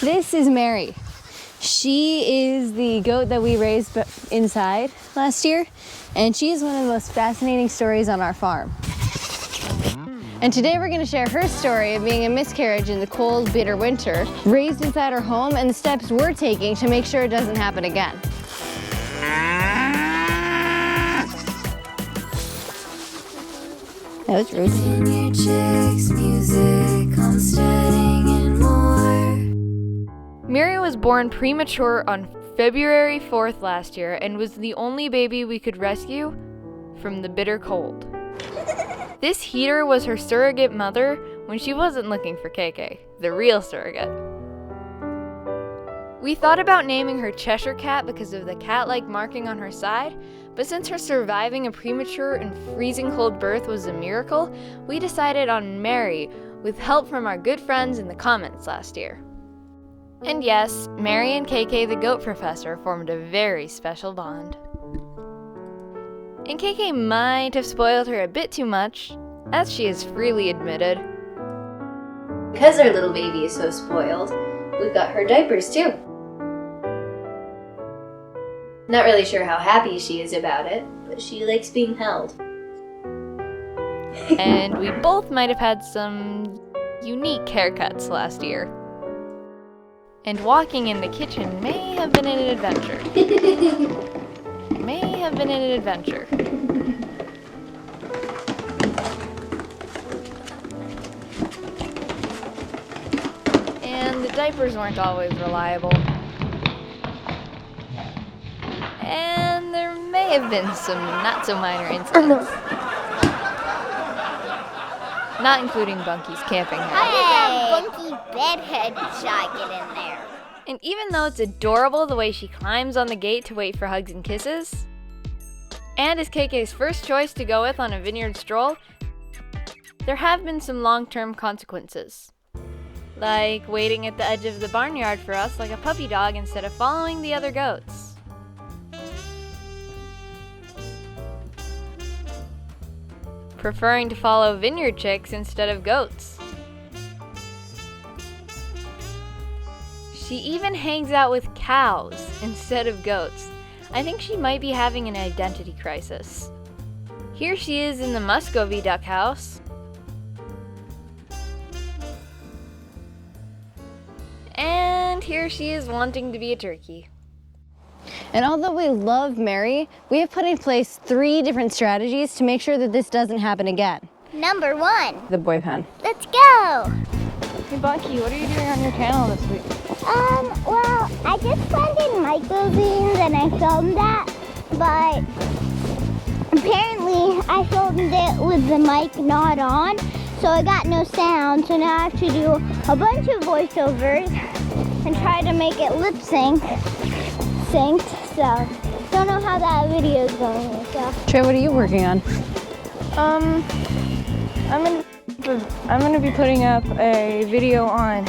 This is Mary. She is the goat that we raised inside last year, and she is one of the most fascinating stories on our farm. And today we're going to share her story of being a miscarriage in the cold, bitter winter, raised inside her home, and the steps we're taking to make sure it doesn't happen again. That was rude. Vineyard chicks, music, homesteading, and more. Mary was born premature on February 4th last year and was the only baby we could rescue from the bitter cold. This heater was her surrogate mother when she wasn't looking for KayKay, the real surrogate. We thought about naming her Cheshire Cat because of the cat-like marking on her side, but since her surviving a premature and freezing cold birth was a miracle, we decided on Mary with help from our good friends in the comments last year. And yes, Mary and KayKay the goat professor formed a very special bond. And KayKay might have spoiled her a bit too much, as she has freely admitted. Because our little baby is so spoiled, we've got her diapers too. Not really sure how happy she is about it, but she likes being held. And we both might have had some unique haircuts last year. And walking in the kitchen may have been an adventure. And the diapers weren't always reliable. And there may have been some not so minor incidents. Not including Bunkie's camping hair. How did that Bunkie bedhead shot get in there? And even though it's adorable the way she climbs on the gate to wait for hugs and kisses, and is KayKay's first choice to go with on a vineyard stroll, there have been some long-term consequences. Like waiting at the edge of the barnyard for us like a puppy dog instead of following the other goats. Preferring to follow vineyard chicks instead of goats. She even hangs out with cows instead of goats. I think she might be having an identity crisis. Here she is in the Muscovy duck house. And here she is wanting to be a turkey. And although we love Mary, we have put in place 3 different strategies to make sure that this doesn't happen again. Number 1. The boy pen. Let's go! Hey Bunkie, what are you doing on your channel this week? Well, I just planted microbeans and I filmed that, but apparently I filmed it with the mic not on, so I got no sound, so now I have to do a bunch of voiceovers and try to make it lip synced, so don't know how that video is going. So. Trie, what are you working on? I'm gonna be putting up a video on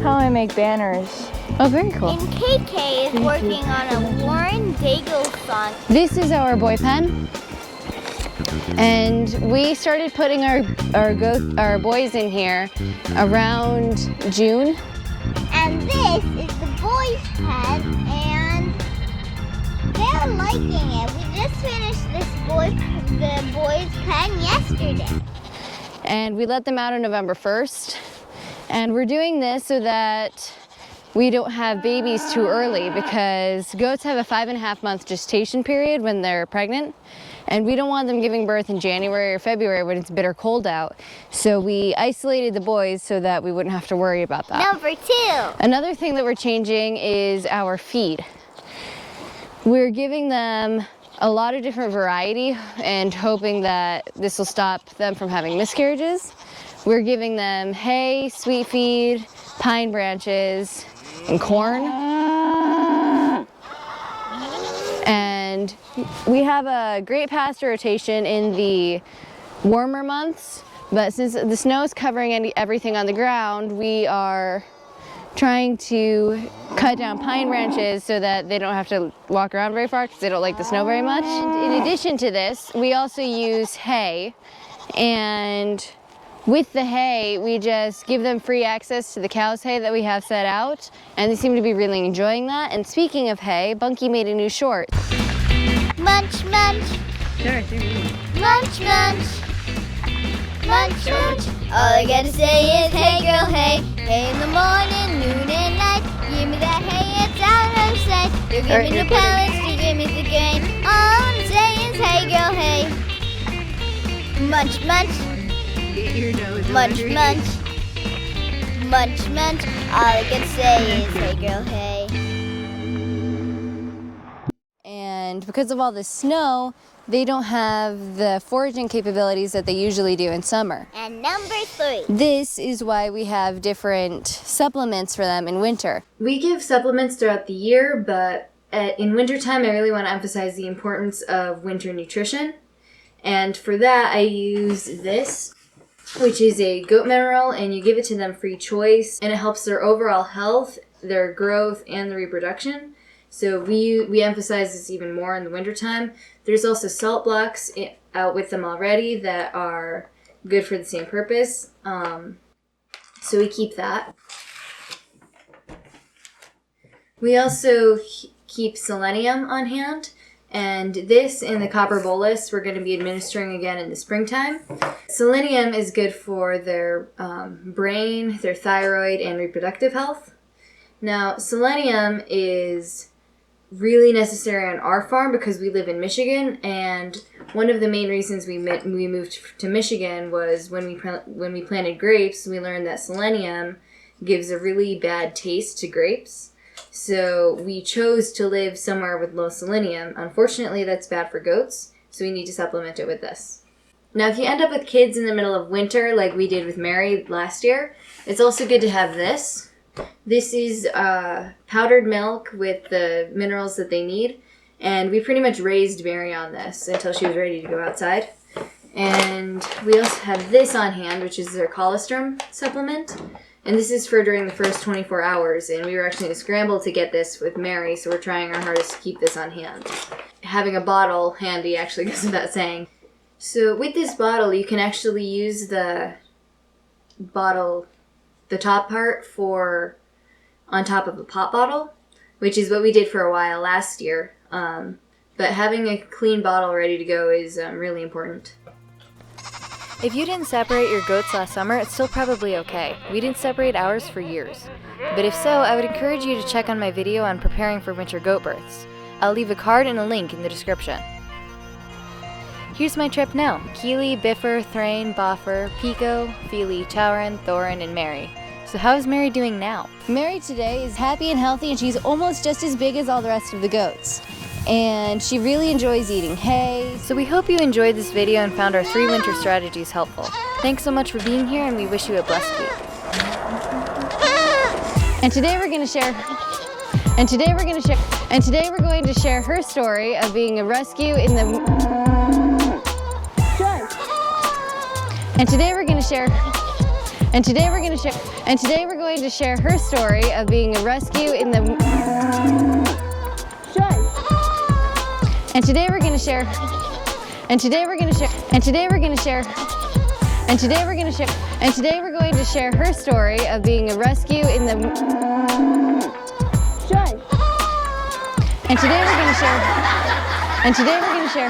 how I make banners. Oh, very cool. And KayKay is working on a Warren Daigle song. This is our boy pen. And we started putting our boys in here around June. And this is the boys' pen, and they're liking it. We just finished the boys' pen yesterday. And we let them out on November 1st. And we're doing this so that we don't have babies too early, because goats have a 5.5-month gestation period when they're pregnant. And we don't want them giving birth in January or February when it's bitter cold out. So we isolated the boys so that we wouldn't have to worry about that. Number 2. Another thing that we're changing is our feed. We're giving them a lot of different variety and hoping that this will stop them from having miscarriages. We're giving them hay, sweet feed, pine branches, and corn. And we have a great pasture rotation in the warmer months, but since the snow is covering everything on the ground, we are trying to cut down pine branches so that they don't have to walk around very far because they don't like the snow very much. And in addition to this, we also use hay, and With the hay, we just give them free access to the cow's hay that we have set out, and they seem to be really enjoying that. And speaking of hay, Bunkie made a new short. Munch, munch. Sure. Munch, munch. Munch, munch. All I gotta say is, hey girl, hey. Hey in the morning, noon and night. Give me that hay, it's out of sight. You give me the pellets, you give me the grain. All I wanna say is, hey girl, hey. Munch, munch. Get your nose Munch, munch. Munch, munch. All I gotta say is, hey girl, hey. And because of all the snow, they don't have the foraging capabilities that they usually do in summer. And number 3. This is why we have different supplements for them in winter. We give supplements throughout the year, but in wintertime, I really want to emphasize the importance of winter nutrition. And for that, I use this, which is a goat mineral, and you give it to them free choice, and it helps their overall health, their growth, and their reproduction. So we emphasize this even more in the wintertime. There's also salt blocks out with them already that are good for the same purpose. So we keep that. We also keep selenium on hand. And this in the copper bolus we're going to be administering again in the springtime. Selenium is good for their brain, their thyroid, and reproductive health. Now, selenium is really necessary on our farm because we live in Michigan, and one of the main reasons we moved to Michigan was when we planted grapes, we learned that selenium gives a really bad taste to grapes. So we chose to live somewhere with low selenium. Unfortunately, that's bad for goats, so we need to supplement it with this. Now, if you end up with kids in the middle of winter, like we did with Mary last year, it's also good to have this. This is powdered milk with the minerals that they need, and we pretty much raised Mary on this until she was ready to go outside. And we also have this on hand, which is their colostrum supplement. And this is for during the first 24 hours, and we were actually going to scramble to get this with Mary, so we're trying our hardest to keep this on hand. Having a bottle handy actually goes without saying. So with this bottle, you can actually use the bottle, the top part, for on top of a pop bottle, which is what we did for a while last year. But having a clean bottle ready to go is really important. If you didn't separate your goats last summer, it's still probably okay. We didn't separate ours for years. But if so, I would encourage you to check on my video on preparing for winter goat births. I'll leave a card and a link in the description. Here's my trip now. Keely, Biffer, Thrain, Boffer, Pico, Feely, Chowrin, Thorin, and Mary. So how is Mary doing now? Mary today is happy and healthy, and she's almost just as big as all the rest of the goats. And she really enjoys eating hay. So we hope you enjoyed this video and found our 3 winter strategies helpful. Thanks so much for being here, and we wish you a blessed week. And today we're going to share her story of being a rescue in the And today we're going to share her story of being a rescue in the And today we're going to share her story of being a rescue in the And today we're going to share